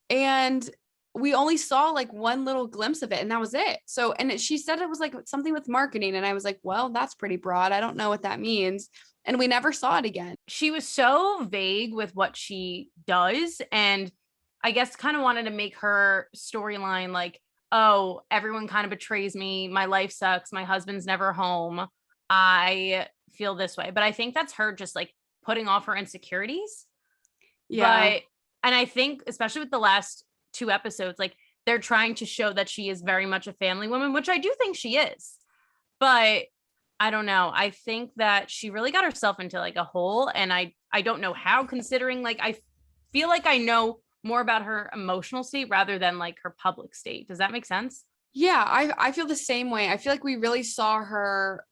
Speaker 1: And we only saw like one little glimpse of it, and that was it. So, and she said it was like something with marketing. And I was like, well, that's pretty broad. I don't know what that means. And we never saw it again.
Speaker 2: She was so vague with what she does. And I guess kind of wanted to make her storyline like, oh, everyone kind of betrays me. My life sucks. My husband's never home. I feel this way. But I think that's her just like putting off her insecurities.
Speaker 1: Yeah.
Speaker 2: And I think especially with the last 2 episodes, like they're trying to show that she is very much a family woman, which I do think she is. But I don't know. I think that she really got herself into like a hole, and I don't know how, considering like I feel like I know more about her emotional state rather than like her public state. Does that make sense?
Speaker 1: Yeah, I feel the same way. I feel like we really saw her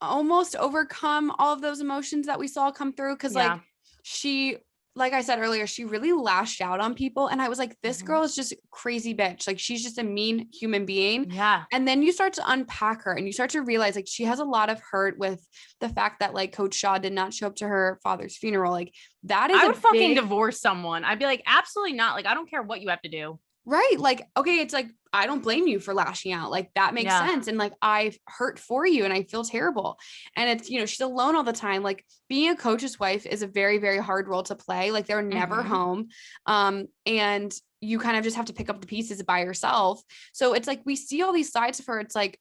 Speaker 1: almost overcome all of those emotions that we saw come through. Cause like she, like I said earlier, she really lashed out on people. And I was like, this girl is just crazy bitch. Like she's just a mean human being.
Speaker 2: Yeah.
Speaker 1: And then you start to unpack her and you start to realize like she has a lot of hurt with the fact that like Coach Shah did not show up to her father's funeral. Like that is,
Speaker 2: I would fucking divorce someone. I'd be like, absolutely not. Like, I don't care what you have to do.
Speaker 1: Right. Like, okay, it's like, I don't blame you for lashing out. Like that makes sense. And like, I've hurt for you and I feel terrible. And it's, you know, she's alone all the time. Like being a coach's wife is a very, very hard role to play. Like they're never home. And you kind of just have to pick up the pieces by yourself. So it's like, we see all these sides of her. It's like,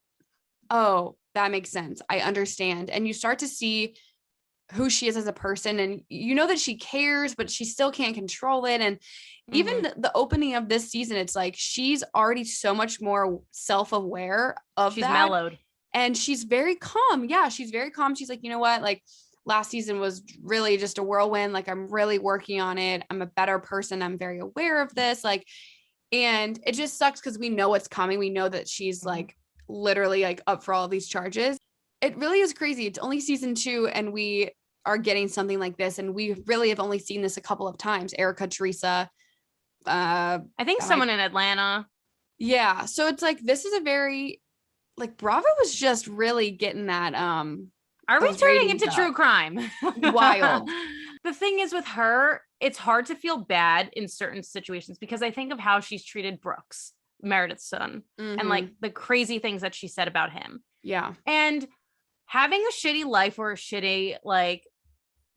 Speaker 1: oh, that makes sense. I understand. And you start to see who she is as a person, and you know that she cares, but she still can't control it. And even the opening of this season, it's like she's already so much more self-aware of
Speaker 2: she's
Speaker 1: that.
Speaker 2: mellowed.
Speaker 1: And she's very calm. Yeah, she's very calm. She's like, you know what? Like last season was really just a whirlwind. Like I'm really working on it. I'm a better person. I'm very aware of this. Like, and it just sucks because we know what's coming. We know that she's like literally like up for all of these charges. It really is crazy. It's only season 2 and we are getting something like this. And we really have only seen this a couple of times. Erika, Teresa.
Speaker 2: I think someone in Atlanta.
Speaker 1: Yeah. So it's like, this is a very, like Bravo was just really getting that.
Speaker 2: Are we turning into true crime?
Speaker 1: Wild.
Speaker 2: The thing is with her, it's hard to feel bad in certain situations because I think of how she's treated Brooks, Meredith's son, and like the crazy things that she said about him.
Speaker 1: Yeah.
Speaker 2: And having a shitty life or a shitty like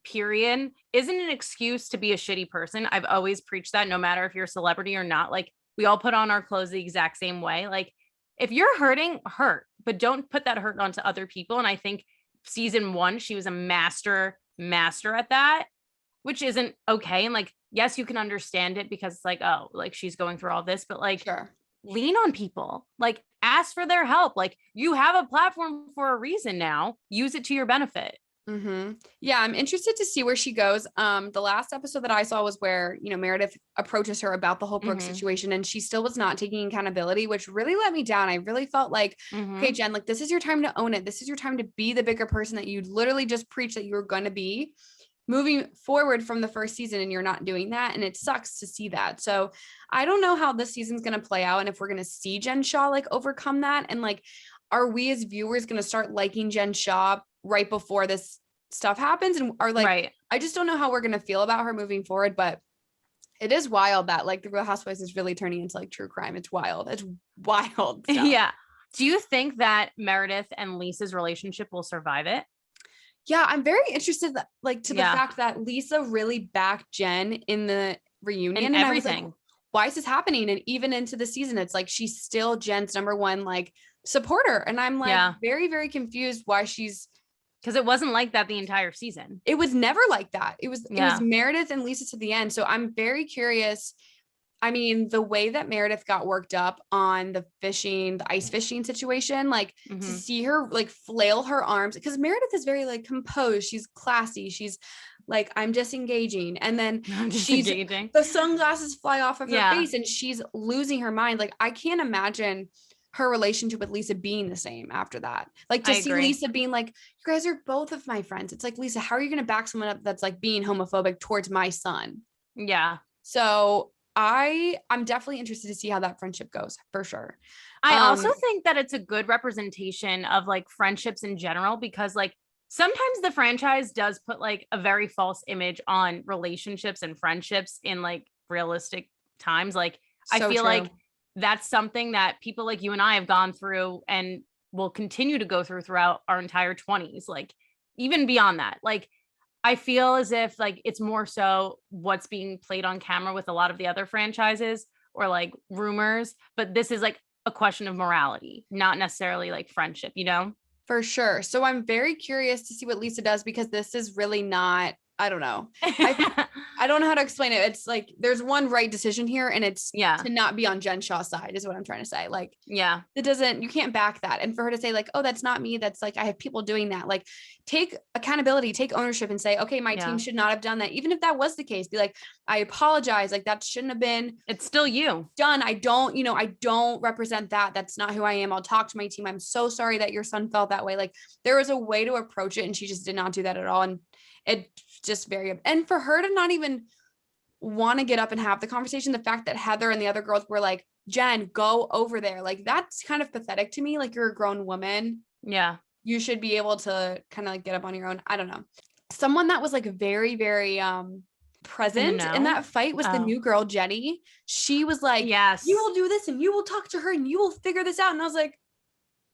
Speaker 2: period isn't an excuse to be a shitty person. I've always preached that no matter if you're a celebrity or not. Like we all put on our clothes the exact same way. Like if you're hurting, hurt, but don't put that hurt onto other people. And I think season 1, she was a master at that, which isn't okay. And like, yes, you can understand it because it's like, oh, like she's going through all this, but like lean on people, like ask for their help. Like you have a platform for a reason now, use it to your benefit.
Speaker 1: Yeah, I'm interested to see where she goes. The last episode that I saw was where, you know, Meredith approaches her about the whole Brooke situation and she still was not taking accountability, which really let me down. I really felt like, okay, Jen, like this is your time to own it. This is your time to be the bigger person that you literally just preached that you were going to be moving forward from the first season, and you're not doing that. And it sucks to see that. So I don't know how this season's going to play out and if we're going to see Jen Shah like overcome that. And like, are we as viewers going to start liking Jen Shah right before this stuff happens, and are like, I just don't know how we're going to feel about her moving forward. But it is wild that like the Real Housewives is really turning into like true crime. It's wild. It's wild stuff.
Speaker 2: Yeah. Do you think that Meredith and Lisa's relationship will survive it?
Speaker 1: Yeah, I'm very interested like to the fact that Lisa really backed Jen in the reunion and everything. I was like, why is this happening? And even into the season, it's like she's still Jen's number one like supporter. And I'm like very, very confused why she's,
Speaker 2: because it wasn't like that the entire season.
Speaker 1: It was never like that. It was Meredith and Lisa to the end. So I'm very curious. I mean, the way that Meredith got worked up on the ice fishing situation, like to see her like flail her arms, because Meredith is very like composed. She's classy. She's like, I'm disengaging. And then the sunglasses fly off of her face and she's losing her mind. Like, I can't imagine her relationship with Lisa being the same after that. Like to see Lisa being like, you guys are both of my friends. It's like, Lisa, how are you going to back someone up that's like being homophobic towards my son?
Speaker 2: Yeah.
Speaker 1: So I'm definitely interested to see how that friendship goes for sure.
Speaker 2: I also think that it's a good representation of like friendships in general, because like sometimes the franchise does put like a very false image on relationships and friendships in like realistic times. Like I feel like that's something that people like you and I have gone through and will continue to go through throughout our entire 20s. Like even beyond that, like I feel as if like it's more so what's being played on camera with a lot of the other franchises or like rumors, but this is like a question of morality, not necessarily like friendship, you know?
Speaker 1: For sure. So I'm very curious to see what Lisa does, because this is really not, I don't know. I don't know how to explain it. It's like, there's one right decision here, and it's to not be on Jen Shah's side is what I'm trying to say. Like, you can't back that. And for her to say like, oh, that's not me. That's like, I have people doing that. Like, take accountability, take ownership and say, okay, my team should not have done that. Even if that was the case, be like, I apologize. Like that shouldn't have been.
Speaker 2: It's still you
Speaker 1: done. I don't represent that. That's not who I am. I'll talk to my team. I'm so sorry that your son felt that way. Like there was a way to approach it, and she just did not do that at all. And it just and for her to not even want to get up and have the conversation, the fact that Heather and the other girls were like, Jen, go over there. Like, that's kind of pathetic to me. Like, you're a grown woman.
Speaker 2: Yeah.
Speaker 1: You should be able to kind of like get up on your own. I don't know. Someone that was like very, very, present in that fight was the new girl, Jenny. She was like, yes, you will do this and you will talk to her and you will figure this out. And I was like,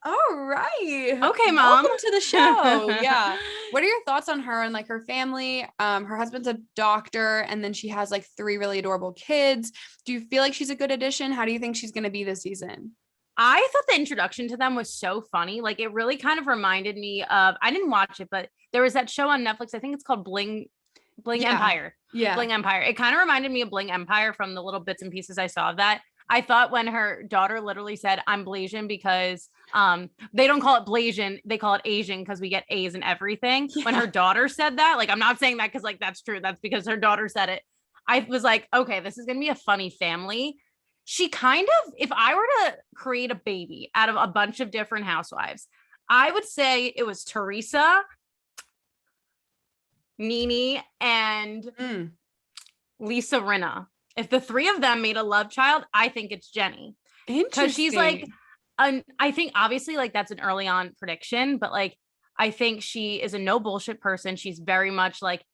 Speaker 1: all right.
Speaker 2: Okay, Mom.
Speaker 1: Welcome to the show. Yeah. What are your thoughts on her and like her family? Her husband's a doctor, and then she has like 3 really adorable kids. Do you feel like she's a good addition? How do you think she's going to be this season?
Speaker 2: I thought the introduction to them was so funny. Like it really kind of reminded me of, I didn't watch it, but there was that show on Netflix. I think it's called Bling Empire.
Speaker 1: Yeah.
Speaker 2: Bling Empire. It kind of reminded me of Bling Empire from the little bits and pieces I saw of that. I thought when her daughter literally said, I'm Blasian because they don't call it Blasian, they call it Asian because we get A's in everything. Yeah. When her daughter said that, like, I'm not saying that because like that's true. That's because her daughter said it. I was like, okay, this is going to be a funny family. She kind of, if I were to create a baby out of a bunch of different housewives, I would say it was Teresa, Nene, and Lisa Rinna. If the three of them made a love child, I think it's Jenny. Because she's like, I think obviously like that's an early on prediction, but like, I think she is a no bullshit person. She's very much like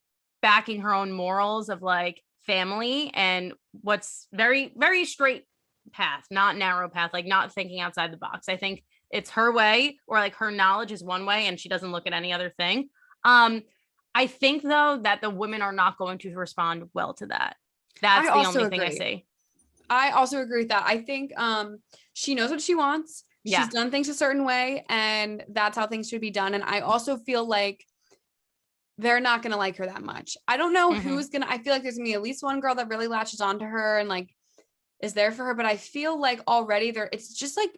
Speaker 2: backing her own morals of like family and what's very, very straight path, not narrow path, like not thinking outside the box. I think it's her way, or like her knowledge is one way and she doesn't look at any other thing. I think though that the women are not going to respond well to that. That's the only thing I see.
Speaker 1: I also agree with that. I think she knows what she wants. Yeah. She's done things a certain way and that's how things should be done. And I also feel like they're not going to like her that much. I don't know who's going to, I feel like there's going to be at least one girl that really latches onto her and like is there for her. But I feel like already it's just like,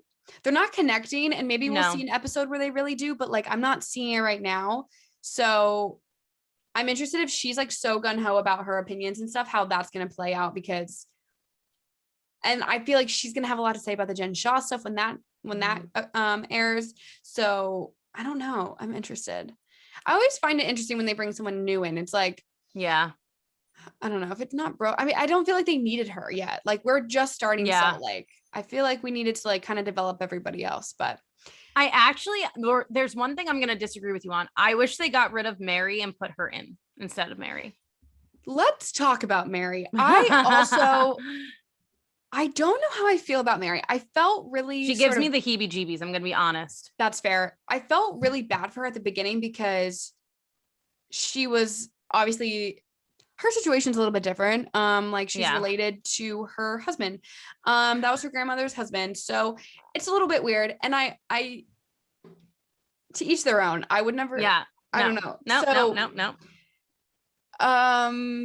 Speaker 1: they're not connecting and maybe we'll see an episode where they really do, but like, I'm not seeing it right now. So I'm interested if she's like so gung-ho about her opinions and stuff, how that's going to play out and I feel like she's going to have a lot to say about the Jen Shah stuff when that airs. So I don't know. I'm interested. I always find it interesting when they bring someone new in. It's like, yeah, I don't know if it's not bro. I mean, I don't feel like they needed her yet. Like we're just starting Salt Lake. I feel like we needed to like kind of develop everybody else, but
Speaker 2: I actually, there's one thing I'm going to disagree with you on. I wish they got rid of Mary and put her in instead of Mary.
Speaker 1: Let's talk about Mary. I don't know how I feel about Mary. I felt really...
Speaker 2: She gives me the heebie-jeebies. I'm going to be honest.
Speaker 1: That's fair. I felt really bad for her at the beginning because she was obviously... Her situation's a little bit different. Like she's related to her husband. That was her grandmother's husband. So it's a little bit weird. And I to each their own. I would never... Yeah. I don't know.
Speaker 2: No.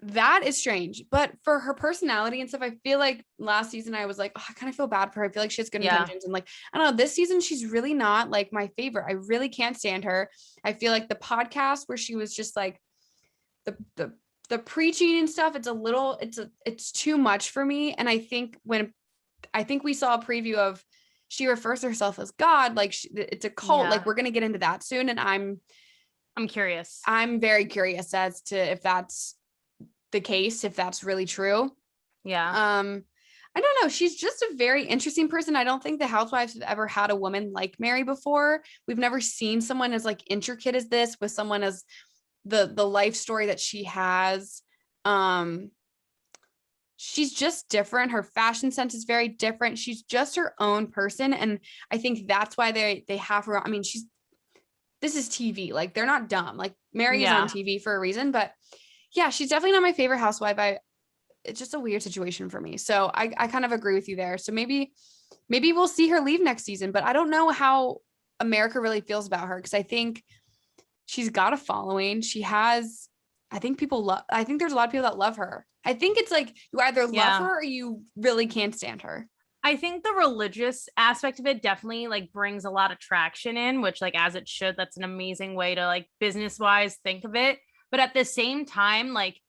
Speaker 1: That is strange, but for her personality and stuff, I feel like last season I was like, oh, I kind of feel bad for her. I feel like she has good intentions, and like, I don't know, this season she's really not like my favorite. I really can't stand her. I feel like the podcast where she was just like the preaching and stuff, it's too much for me. And I think we saw a preview of she refers to herself as God, like it's a cult. Like we're gonna get into that soon, and I'm
Speaker 2: curious.
Speaker 1: I'm very curious as to if that's the case, if that's really true.
Speaker 2: Yeah.
Speaker 1: I don't know. She's just a very interesting person. I don't think the Housewives have ever had a woman like Mary before. We've never seen someone as like intricate as this, with someone as the life story that she has. She's just different. Her fashion sense is very different. She's just her own person. And I think that's why they have her. I mean, this is TV. Like they're not dumb. Like Mary is on TV for a reason, but yeah, she's definitely not my favorite housewife. It's just a weird situation for me. So I kind of agree with you there. So maybe we'll see her leave next season, but I don't know how America really feels about her. Because I think she's got a following. She has, I think there's a lot of people that love her. I think it's like you either love her or you really can't stand her.
Speaker 2: I think the religious aspect of it definitely like brings a lot of traction in, which like as it should. That's an amazing way to like business wise think of it. But at the same time, like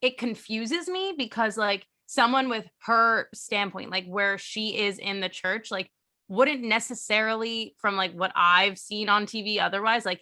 Speaker 2: it confuses me because like someone with her standpoint, like where she is in the church, like wouldn't necessarily, from like what I've seen on TV otherwise, like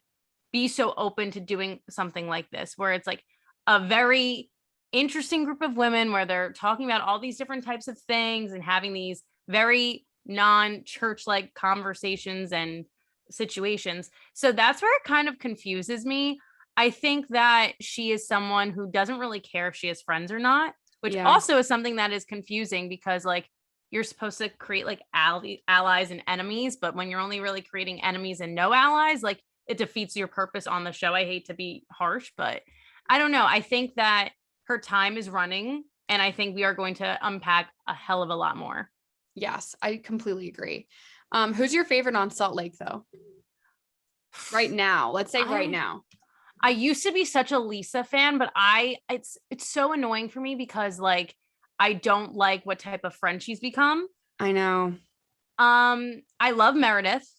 Speaker 2: be so open to doing something like this, where it's like a very interesting group of women where they're talking about all these different types of things and having these very non-church like conversations and situations. So that's where it kind of confuses me. I think that she is someone who doesn't really care if she has friends or not, which also is something that is confusing because like you're supposed to create like allies and enemies, but when you're only really creating enemies and no allies, like it defeats your purpose on the show. I hate to be harsh, but I don't know. I think that her time is running and I think we are going to unpack a hell of a lot more.
Speaker 1: Yes, I completely agree. Who's your favorite on Salt Lake though? Right now, let's say right now.
Speaker 2: I used to be such a Lisa fan, but it's so annoying for me because like I don't like what type of friend she's become.
Speaker 1: I know.
Speaker 2: I love Meredith.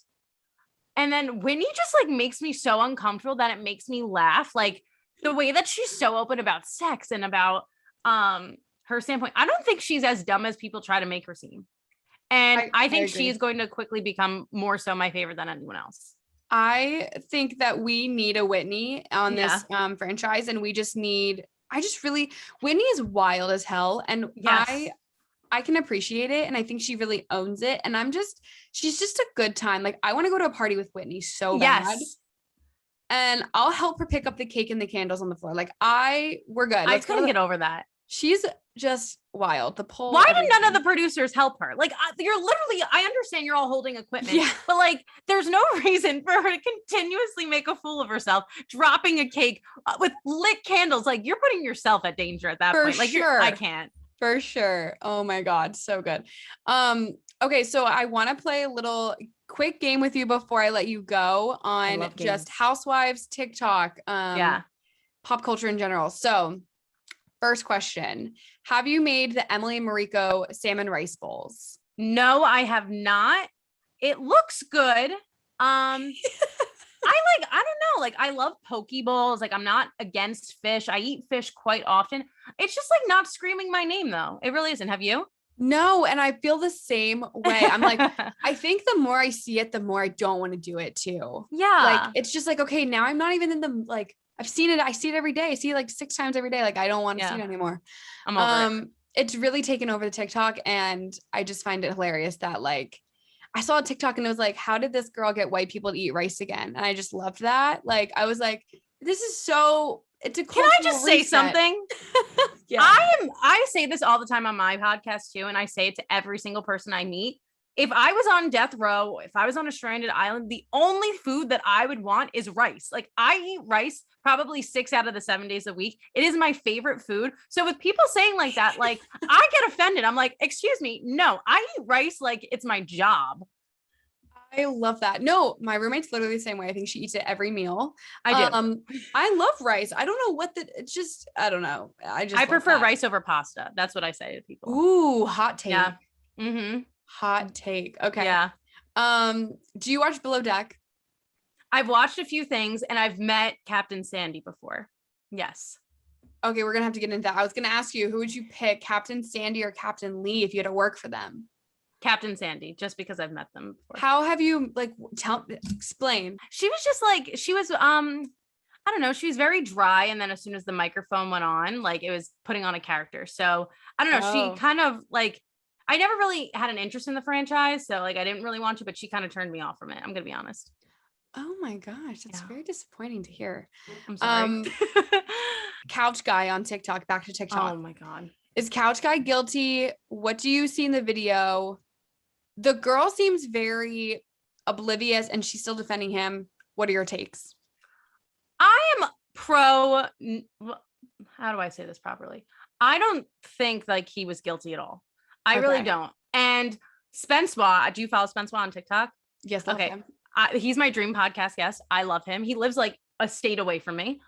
Speaker 2: And then Whitney just like makes me so uncomfortable that it makes me laugh. Like the way that she's so open about sex and about her standpoint. I don't think she's as dumb as people try to make her seem. And I think she is going to quickly become more so my favorite than anyone else.
Speaker 1: I think that we need a Whitney on this franchise, and Whitney is wild as hell, and I can appreciate it, and I think she really owns it, and she's just a good time. Like I want to go to a party with Whitney so bad. And I'll help her pick up the cake and the candles on the floor. Like we're good.
Speaker 2: I couldn't get over that.
Speaker 1: She's just wild.
Speaker 2: Why did none of the producers help her? Like you're literally, I understand you're all holding equipment, but like there's no reason for her to continuously make a fool of herself, dropping a cake with lit candles. Like you're putting yourself at danger at that point. Like I can't.
Speaker 1: For sure. Oh my God. So good. Okay. So I want to play a little quick game with you before I let you go on just Housewives, TikTok, pop culture in general. So first question, have you made the Emily and Mariko salmon rice bowls?
Speaker 2: No, I have not. It looks good. I don't know. Like I love poke bowls. Like I'm not against fish. I eat fish quite often. It's just like not screaming my name though. It really isn't. Have you?
Speaker 1: No. And I feel the same way. I'm like, I think the more I see it, the more I don't want to do it too.
Speaker 2: Yeah.
Speaker 1: Like, it's just like, okay, now I'm not even in the, like, I've seen it. I see it every day. I see it like 6 times every day. Like, I don't want to see it anymore.
Speaker 2: I'm over it.
Speaker 1: It's really taken over the TikTok. And I just find it hilarious that like, I saw a TikTok and it was like, how did this girl get white people to eat rice again? And I just loved that. Like, I was like, this is so, it's a
Speaker 2: Can I just say something? I say this all the time on my podcast too. And I say it to every single person I meet. If I was on death row, if I was on a stranded island, the only food that I would want is rice. Like I eat rice probably 6 out of the 7 days a week. It is my favorite food. So with people saying like that, like I get offended. I'm like, excuse me. No, I eat rice like it's my job.
Speaker 1: I love that. No, my roommate's literally the same way. I think she eats it every meal.
Speaker 2: I do.
Speaker 1: I love rice. I don't know it's just, I don't know. I
Speaker 2: prefer rice over pasta. That's what I say to people.
Speaker 1: Ooh, hot take.
Speaker 2: Yeah. Mm-hmm.
Speaker 1: Hot take. Okay.
Speaker 2: Yeah.
Speaker 1: Do you watch Below Deck?
Speaker 2: I've watched a few things and I've met Captain Sandy before. Yes.
Speaker 1: Okay, we're gonna have to get into that. I was gonna ask you, who would you pick, Captain Sandy or Captain Lee, if you had to work for them?
Speaker 2: Captain Sandy, just because I've met them before.
Speaker 1: How have you explain?
Speaker 2: She was just like, she was I don't know, she was very dry, and then as soon as the microphone went on, like it was putting on a character. So I don't know, she kind of like, I never really had an interest in the franchise, so like I didn't really want to, but she kind of turned me off from it. I'm gonna be honest.
Speaker 1: Oh my gosh, that's very disappointing to hear.
Speaker 2: I'm sorry.
Speaker 1: Couch Guy on TikTok, back to TikTok.
Speaker 2: Oh my God.
Speaker 1: Is Couch Guy guilty? What do you see in the video? The girl seems very oblivious and she's still defending him. What are your takes?
Speaker 2: I am pro, how do I say this properly? I don't think like he was guilty at all. I really don't. And Spencewa, do you follow Spencewa on TikTok?
Speaker 1: Yes. Okay. Him.
Speaker 2: He's my dream podcast guest. I love him. He lives like a state away from me.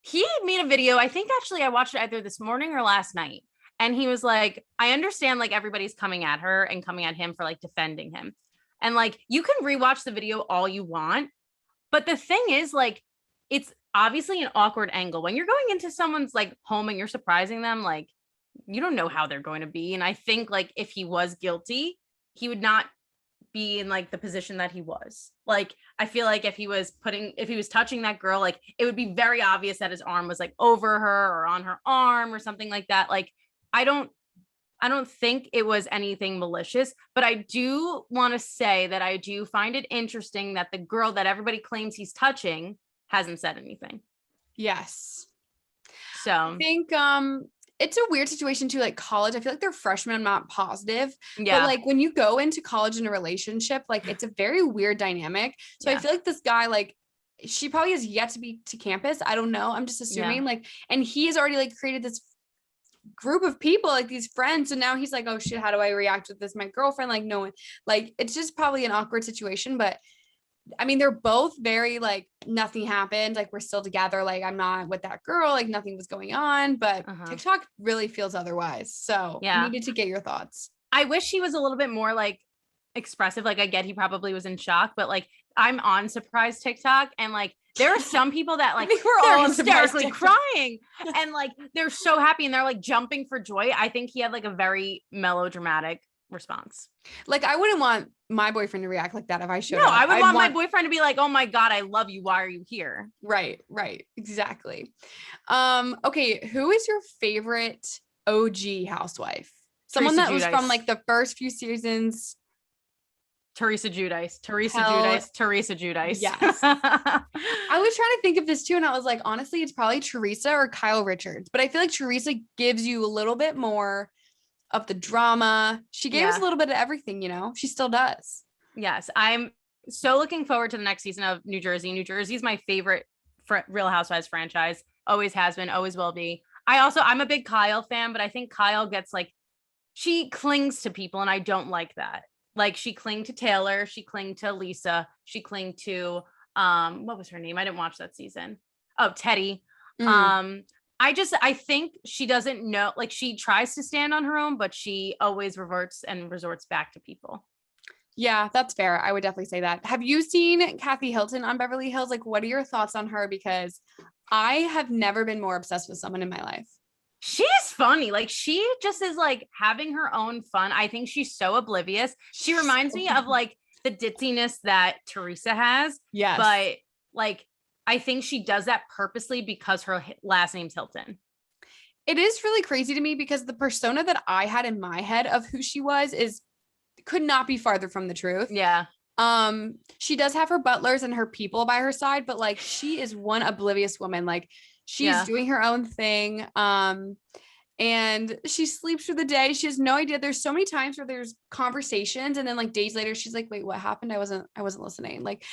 Speaker 2: He made a video. I think actually I watched it either this morning or last night. And he was like, I understand like everybody's coming at her and coming at him for like defending him. And like, you can rewatch the video all you want. But the thing is like, it's obviously an awkward angle. When you're going into someone's like home and you're surprising them, like you don't know how they're going to be. And I think like if he was guilty, he would not be in like the position that he was. Like I feel like if he was touching that girl, like it would be very obvious that his arm was like over her or on her arm or something like that. Like I don't think it was anything malicious, but I do want to say that I do find it interesting that the girl that everybody claims he's touching hasn't said anything.
Speaker 1: Yes.
Speaker 2: So
Speaker 1: I think it's a weird situation too, like college. I feel like they're freshmen. I'm not positive.
Speaker 2: Yeah.
Speaker 1: But like when you go into college in a relationship, like it's a very weird dynamic. So I feel like this guy, like she probably has yet to be to campus. I don't know. I'm just assuming like, and he has already like created this group of people, like these friends. So now he's like, oh shit, how do I react with this? My girlfriend, like no one, like it's just probably an awkward situation. But I mean, they're both very like nothing happened. Like we're still together. Like I'm not with that girl. Like nothing was going on. But TikTok really feels otherwise. So I needed to get your thoughts.
Speaker 2: I wish he was a little bit more like expressive. Like I get he probably was in shock, but like I'm on surprise TikTok and like there are some people that like
Speaker 1: we're all
Speaker 2: hysterically crying and like they're so happy and they're like jumping for joy. I think he had like a very melodramatic response.
Speaker 1: Like I wouldn't want my boyfriend to react like that if I showed
Speaker 2: up.
Speaker 1: No,
Speaker 2: I would want my boyfriend to be like, oh my God, I love you. Why are you here?
Speaker 1: Right. Exactly. Okay. Who is your favorite OG housewife? Someone that was from like the first few seasons.
Speaker 2: Teresa Giudice. Yes.
Speaker 1: I was trying to think of this too. And I was like, honestly, it's probably Teresa or Kyle Richards, but I feel like Teresa gives you a little bit more of the drama. She gave us a little bit of everything, you know, she still does.
Speaker 2: Yes. I'm so looking forward to the next season of New Jersey. New Jersey is my favorite Real Housewives franchise. Always has been, always will be. I'm a big Kyle fan, but I think Kyle gets like, she clings to people and I don't like that. Like she clinged to Taylor, she clinged to Lisa, she clinged to what was her name? I didn't watch that season. Oh, Teddy. I think she doesn't know, like she tries to stand on her own, but she always resorts back to people.
Speaker 1: Yeah, that's fair. I would definitely say that. Have you seen Kathy Hilton on Beverly Hills? Like, what are your thoughts on her? Because I have never been more obsessed with someone in my life.
Speaker 2: She's funny. Like she just is like having her own fun. I think she's so oblivious. She reminds me of like the ditziness that Teresa has.
Speaker 1: Yes.
Speaker 2: But like, I think she does that purposely because her last name's Hilton.
Speaker 1: It is really crazy to me because the persona that I had in my head of who she was could not be farther from the truth.
Speaker 2: Yeah.
Speaker 1: She does have her butlers and her people by her side, but like she is one oblivious woman. Like she's doing her own thing. And she sleeps through the day. She has no idea. There's so many times where there's conversations and then like days later, she's like, wait, what happened? I wasn't listening. Like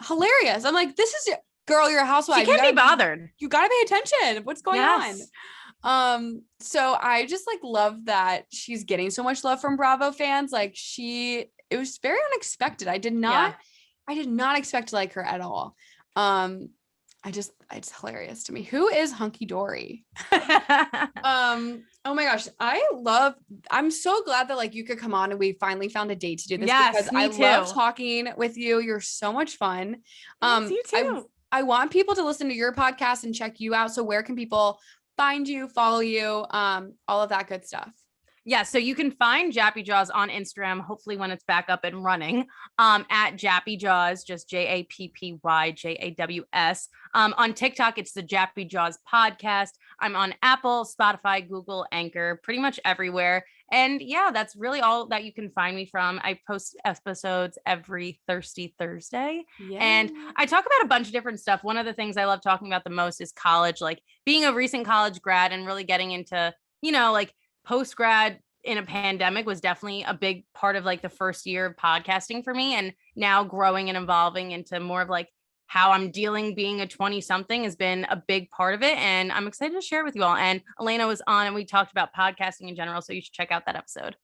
Speaker 1: hilarious. I'm like, this is girl, you're a housewife.
Speaker 2: She can't be bothered.
Speaker 1: You gotta pay attention. What's going on? So I just like love that she's getting so much love from Bravo fans. Like it was very unexpected. I did not expect to like her at all. It's hilarious to me. Who is Hunky Dory? Oh my gosh. I'm so glad that like you could come on and we finally found a date to do this because I love talking with you. You're so much fun.
Speaker 2: Yes, you too.
Speaker 1: I want people to listen to your podcast and check you out. So where can people find you, follow you, all of that good stuff?
Speaker 2: Yeah, so you can find Jappy Jaws on Instagram, hopefully when it's back up and running, at Jappy Jaws, just JAPPYJAWS. On TikTok, it's the Jappy Jaws podcast. I'm on Apple, Spotify, Google, Anchor, pretty much everywhere. And yeah, that's really all that you can find me from. I post episodes every Thirsty Thursday. Yeah. And I talk about a bunch of different stuff. One of the things I love talking about the most is college, like being a recent college grad and really getting into, you know, like post-grad in a pandemic was definitely a big part of like the first year of podcasting for me. And now growing and evolving into more of like how I'm dealing being a 20 something has been a big part of it. And I'm excited to share it with you all. And Elena was on and we talked about podcasting in general. So you should check out that episode.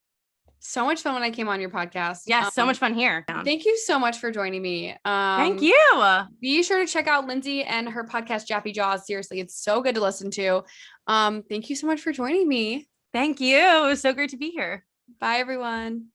Speaker 1: So much fun when I came on your podcast.
Speaker 2: Yeah, so much fun here.
Speaker 1: Thank you so much for joining me.
Speaker 2: Thank you.
Speaker 1: Be sure to check out Lindsay and her podcast, Jappy Jaws. Seriously, it's so good to listen to. Thank you so much for joining me.
Speaker 2: Thank you. It was so great to be here.
Speaker 1: Bye, everyone.